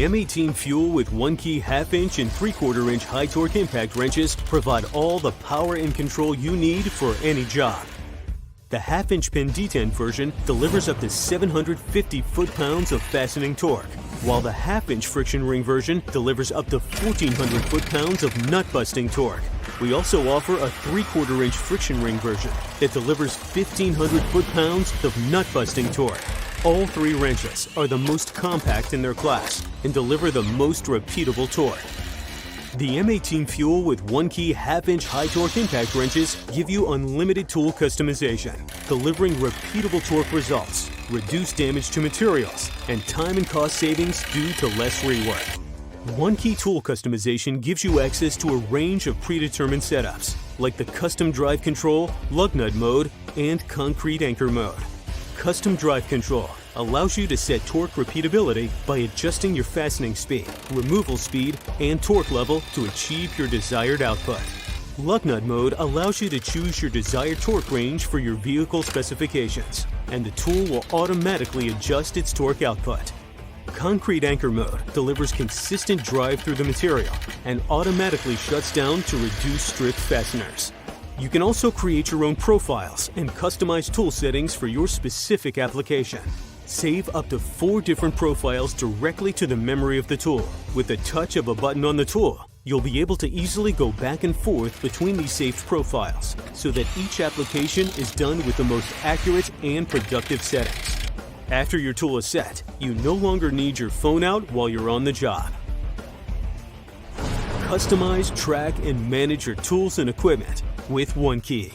The M18 FUEL with 1-key half-inch and 3/4-inch high-torque impact wrenches provide all the power and control you need for any job. The half-inch pin detent version delivers up to 750 foot-pounds of fastening torque, while the half-inch friction ring version delivers up to 1,400 foot-pounds of nut-busting torque. We also offer a 3/4-inch friction ring version that delivers 1,500 foot-pounds of nut-busting torque. All three wrenches are the most compact in their class and deliver the most repeatable torque. The M18 FUEL with 1-key half-inch high-torque impact wrenches give you unlimited tool customization, delivering repeatable torque results, reduced damage to materials, and time and cost savings due to less rework. 1-key tool customization gives you access to a range of predetermined setups, like the custom drive control, lug nut mode, and concrete anchor mode. Custom drive control allows you to set torque repeatability by adjusting your fastening speed, removal speed, and torque level to achieve your desired output. Lug nut mode allows you to choose your desired torque range for your vehicle specifications, and the tool will automatically adjust its torque output. Concrete anchor mode delivers consistent drive through the material and automatically shuts down to reduce strict fasteners. You can also create your own profiles and customize tool settings for your specific application. Save up to 4 different profiles directly to the memory of the tool. With the touch of a button on the tool, you'll be able to easily go back and forth between these saved profiles so that each application is done with the most accurate and productive settings. After your tool is set, you no longer need your phone out while you're on the job. Customize, track, and manage your tools and equipment with 1-key.